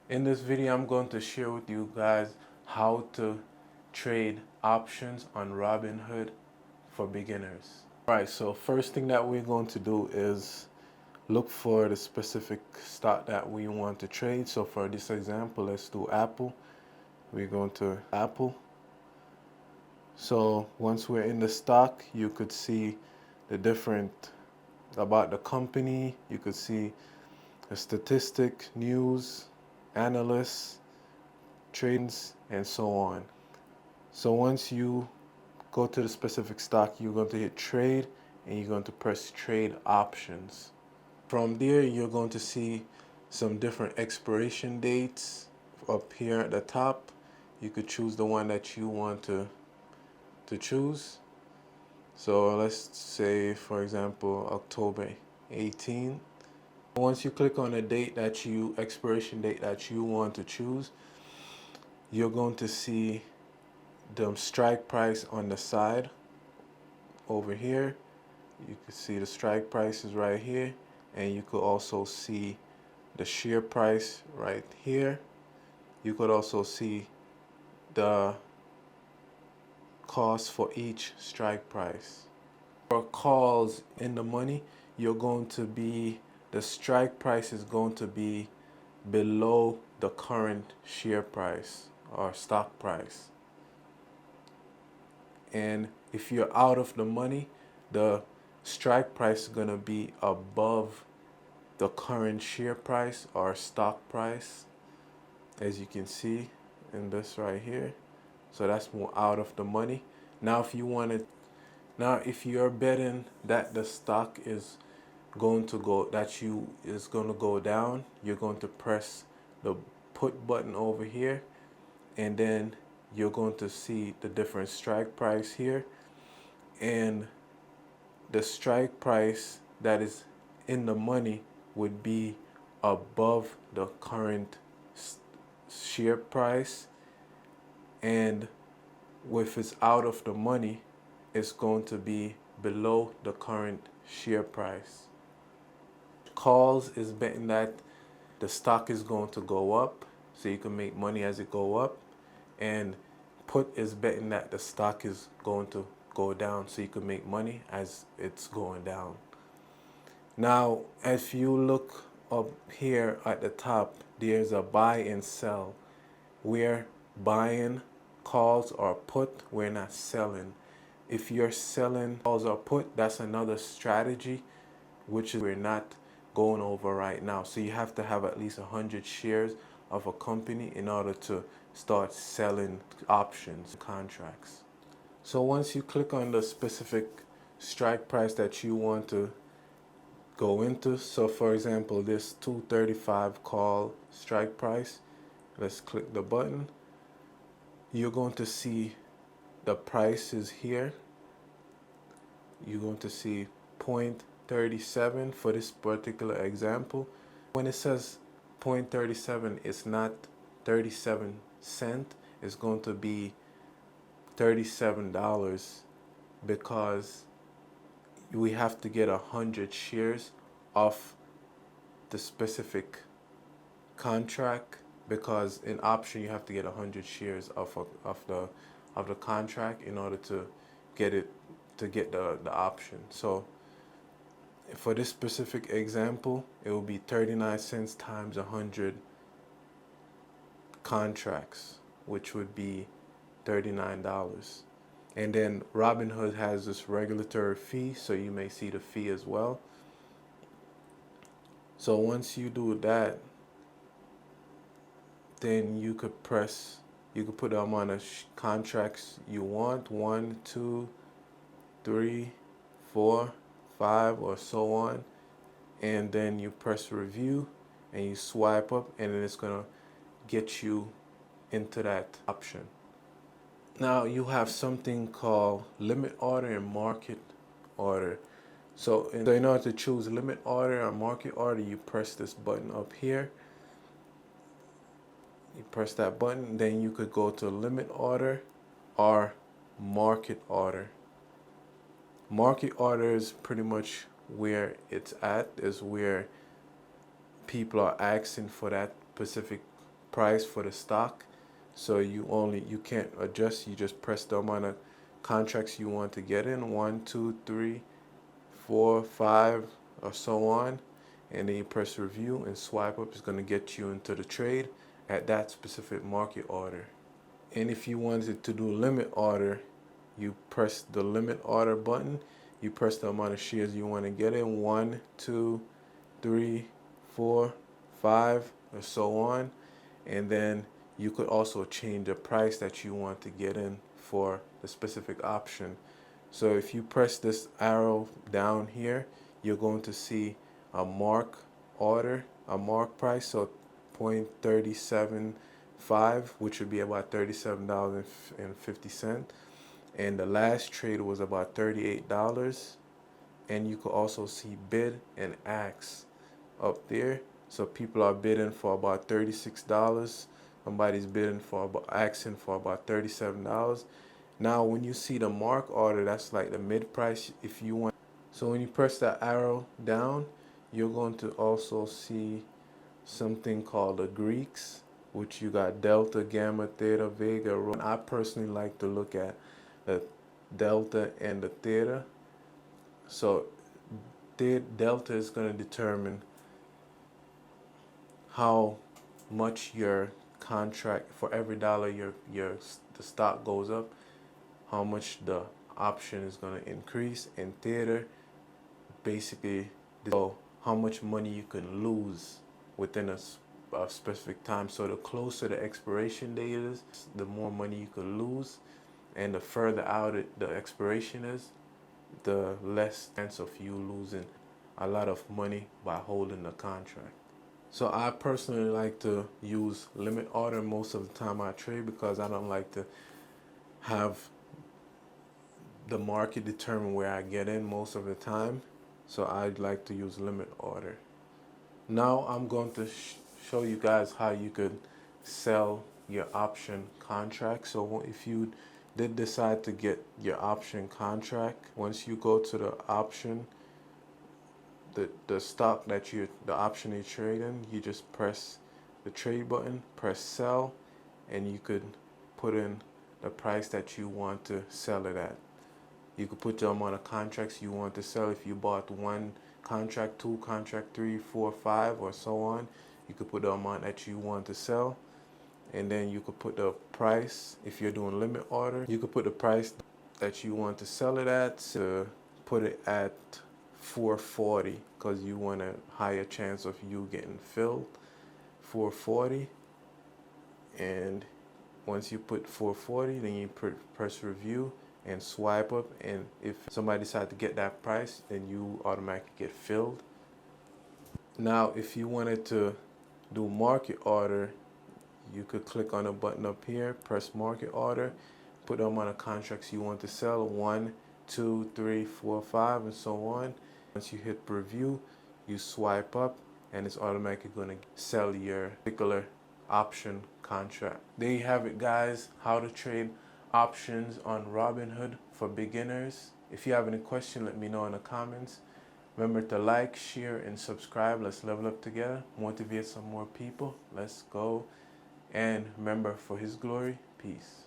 In this video, I'm going to share with you guys how to trade options on Robinhood for beginners. Alright, so first thing that we're going to do is look for the specific stock that we want to trade. So for this example, let's do Apple. We're going to Apple. So once we're in the stock, you could see the different about the company. You could see the statistic, news, analysts, trades, and so on. So once you go to the specific stock, you're going to hit trade and you're going to press trade options. From there, you're going to see some different expiration dates up here at the top. You could choose the one that you want to choose. So let's say, for example, October 18. Once you click on the expiration date that you want to choose, you're going to see the strike price on the side over here. You can see the strike price is right here, and you could also see the share price right here. You could also see the cost for each strike price. For calls in the money, the strike price is going to be below the current share price or stock price. And if you're out of the money, the strike price is going to be above the current share price or stock price, as you can see in this right here. So that's more out of the money. Now if you're betting that the stock is going to go down, you're going to press the put button over here, and then you're going to see the different strike price here, and the strike price that is in the money would be above the current share price, and if it's out of the money, it's going to be below the current share price. Calls is betting that the stock is going to go up, so you can make money as it go up, and put is betting that the stock is going to go down, so you can make money as it's going down. Now, if you look up here at the top, there's a buy and sell. We're buying calls or put, we're not selling. If you're selling calls or put, that's another strategy, which we're not going over right now. So you have to have at least 100 shares of a company in order to start selling options contracts. So once you click on the specific strike price that you want to go into, so for example, this 235 call strike price, let's click the button. You're going to see the price is here. You're going to see 0.37 for this particular example. When it says 0.37, it's not 37 cents. It's going to be $37 because we have to get 100 shares of the specific contract, because in option you have to get 100 shares of the contract in order to get the option. So for this specific example, it will be 39 cents times 100 contracts, which would be $39. And then Robinhood has this regulatory fee, so you may see the fee as well. So once you do that, then you could put the amount of contracts you want, 1, 2, 3, 4, 5, or so on, and then you press review and you swipe up, and then it's gonna get you into that option. Now you have something called limit order and market order. So in order to choose limit order or market order, you press this button up here. You press that button, then you could go to limit order or market order. Market order is pretty much where it's at, is where people are asking for that specific price for the stock. So you can't adjust. You just press the amount of contracts you want to get in, 1, 2, 3, 4, 5, or so on, and then you press review and swipe up. It's going to get you into the trade at that specific market order. And if you wanted to do limit order, you press the limit order button. You press the amount of shares you want to get in, 1, 2, 3, 4, 5, or so on. And then you could also change the price that you want to get in for the specific option. So if you press this arrow down here, you're going to see a mark order, a mark price, so 0.375, which would be about $37.50. And the last trade was about $38. And you could also see bid and ask up there. So people are bidding for about $36. Somebody's bidding for about, asking for about $37. Now when you see the mark order, that's like the mid price if you want. So when you press that arrow down, you're going to also see something called the Greeks, which you got Delta, Gamma, Theta, Vega, Rho. I personally like to look at the Delta and the Theta. So Delta is going to determine how much your contract, for every dollar the stock goes up, how much the option is going to increase. And Theta basically so how much money you can lose within a specific time. So the closer the expiration date is, the more money you can lose, and the further out the expiration is, the less chance of you losing a lot of money by holding the contract. So I personally like to use limit order most of the time I trade, because I don't like to have the market determine where I get in most of the time. So I'd like to use limit order. Now I'm going to show you guys how you could sell your option contract. So if you did decide to get your option contract, once you go to the option, the stock that the option you're trading, you just press the trade button, press sell, and you could put in the price that you want to sell it at. You could put the amount of contracts you want to sell. If you bought 1 contract, 2 contract, 3, 4, 5, or so on, you could put the amount that you want to sell, and then you could put the price. If you're doing limit order, you could put the price that you want to sell it at, to put it at 440, because you want a higher chance of you getting filled. 440, and once you put 440, then you press review and swipe up, and if somebody decides to get that price, then you automatically get filled. Now if you wanted to do market order, you could click on the button up here, press market order, put the amount of contracts you want to sell, 1, 2, 3, 4, 5, and so on. Once you hit review, you swipe up, and it's automatically going to sell your particular option contract. There you have it, guys, how to trade options on Robinhood for beginners. If you have any question, let me know in the comments. Remember to like, share, and subscribe. Let's level up together, motivate some more people. Let's go. And remember, for His glory, peace.